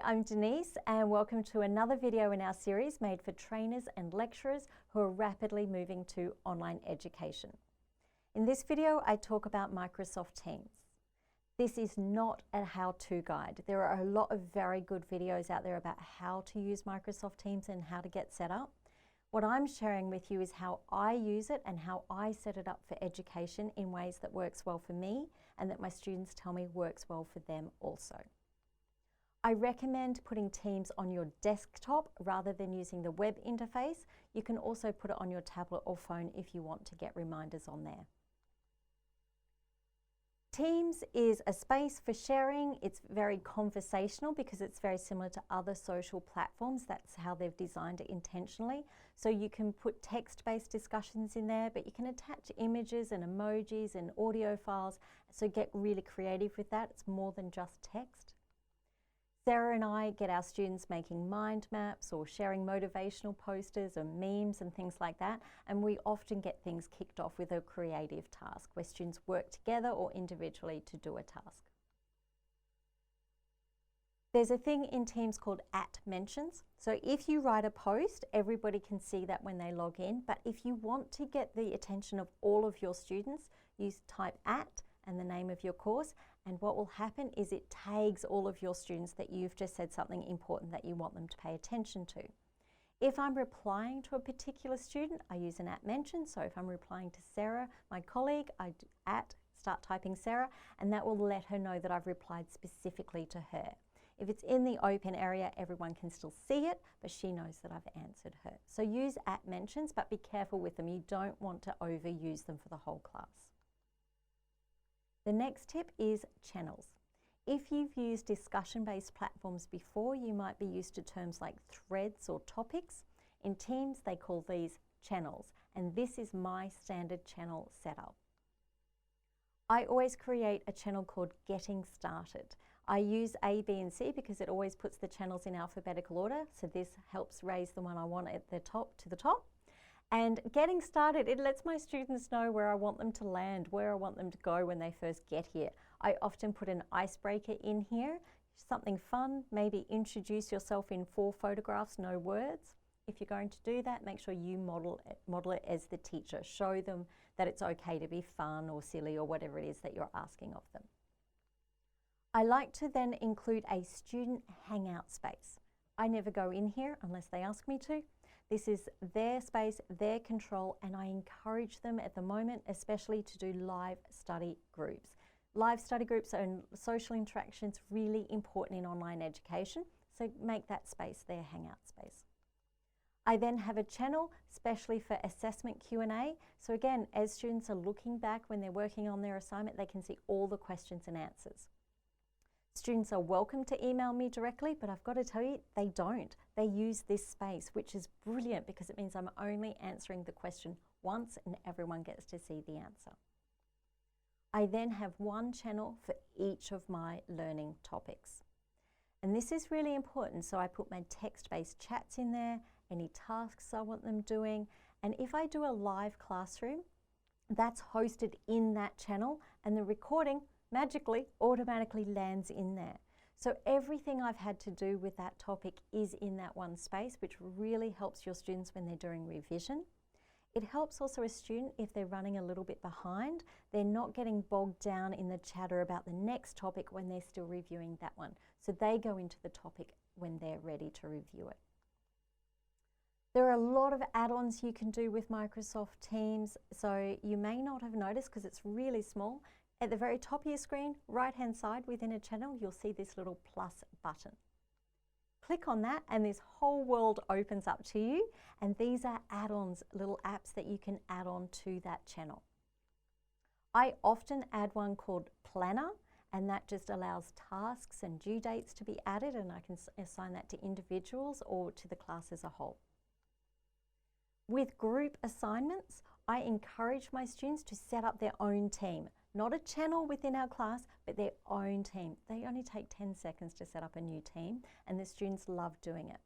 I'm Denise and welcome to another video in our series made for trainers and lecturers who are rapidly moving to online education. In this video, I talk about Microsoft Teams. This is not a how-to guide. There are a lot of very good videos out there about how to use Microsoft Teams and how to get set up. What I'm sharing with you is how I use it and how I set it up for education in ways that works well for me and that my students tell me works well for them also. I recommend putting Teams on your desktop rather than using the web interface. You can also put it on your tablet or phone if you want to get reminders on there. Teams is a space for sharing. It's very conversational because it's very similar to other social platforms. That's how they've designed it intentionally. So you can put text-based discussions in there, but you can attach images and emojis and audio files. So get really creative with that. It's more than just text. Sarah and I get our students making mind maps or sharing motivational posters or memes and things like that, and we often get things kicked off with a creative task where students work together or individually to do a task. There's a thing in Teams called @mentions. So if you write a post, everybody can see that when they log in, but if you want to get the attention of all of your students, you type @ and the name of your course, and what will happen is it tags all of your students that you've just said something important that you want them to pay attention to. If I'm replying to a particular student, I use an @mention. So if I'm replying to Sarah, my colleague, I start typing Sarah, and that will let her know that I've replied specifically to her. If it's in the open area, everyone can still see it, but she knows that I've answered her. So use @mentions, but be careful with them. You don't want to overuse them for the whole class. The next tip is channels. If you've used discussion-based platforms before, you might be used to terms like threads or topics. In Teams, they call these channels, and this is my standard channel setup. I always create a channel called Getting Started. I use A, B, and C because it always puts the channels in alphabetical order, so this helps raise the one I want at the top to the top. And Getting Started, it lets my students know where I want them to land, where I want them to go when they first get here. I often put an icebreaker in here, something fun, maybe introduce yourself in 4 photographs, no words. If you're going to do that, make sure you model it as the teacher. Show them that it's okay to be fun or silly or whatever it is that you're asking of them. I like to then include a student hangout space. I never go in here unless they ask me to. This is their space, their control, and I encourage them at the moment, especially to do live study groups. Live study groups and social interactions really important in online education, so make that space their hangout space. I then have a channel, especially for assessment Q&A. So again, as students are looking back when they're working on their assignment, they can see all the questions and answers. Students are welcome to email me directly, but I've got to tell you, they don't. They use this space, which is brilliant because it means I'm only answering the question once and everyone gets to see the answer. I then have one channel for each of my learning topics. And this is really important, so I put my text-based chats in there, any tasks I want them doing, and if I do a live classroom, that's hosted in that channel, and the recording magically automatically lands in there. So everything I've had to do with that topic is in that one space, which really helps your students when they're doing revision. It helps also a student if they're running a little bit behind. They're not getting bogged down in the chatter about the next topic when they're still reviewing that one. So they go into the topic when they're ready to review it. There are a lot of add-ons you can do with Microsoft Teams. So you may not have noticed because it's really small. At the very top of your screen, right-hand side within a channel, you'll see this little plus button. Click on that and this whole world opens up to you, and these are add-ons, little apps that you can add on to that channel. I often add one called Planner, and that just allows tasks and due dates to be added, and I can assign that to individuals or to the class as a whole. With group assignments, I encourage my students to set up their own team. Not a channel within our class, but their own team. They only take 10 seconds to set up a new team, and the students love doing it.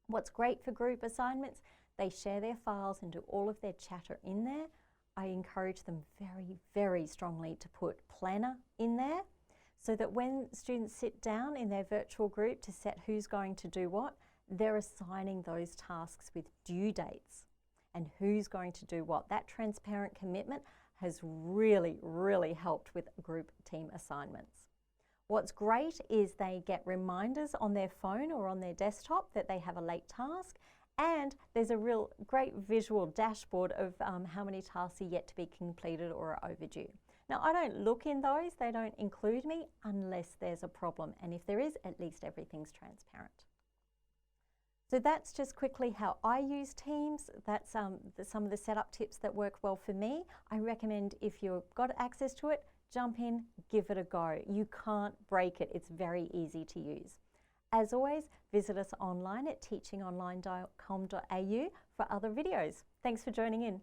What's great for group assignments, they share their files and do all of their chatter in there. I encourage them very, very strongly to put Planner in there. so that when students sit down in their virtual group to set who's going to do what, they're assigning those tasks with due dates and who's going to do what. That transparent commitment has really, really helped with group team assignments. What's great is they get reminders on their phone or on their desktop that they have a late task, and there's a real great visual dashboard of how many tasks are yet to be completed or are overdue. Now, I don't look in those, they don't include me unless there's a problem, and if there is, at least everything's transparent. So that's just quickly how I use Teams. That's some of the setup tips that work well for me. I recommend if you've got access to it, jump in, give it a go. You can't break it, it's very easy to use. As always, visit us online at teachingonline.com.au for other videos. Thanks for joining in.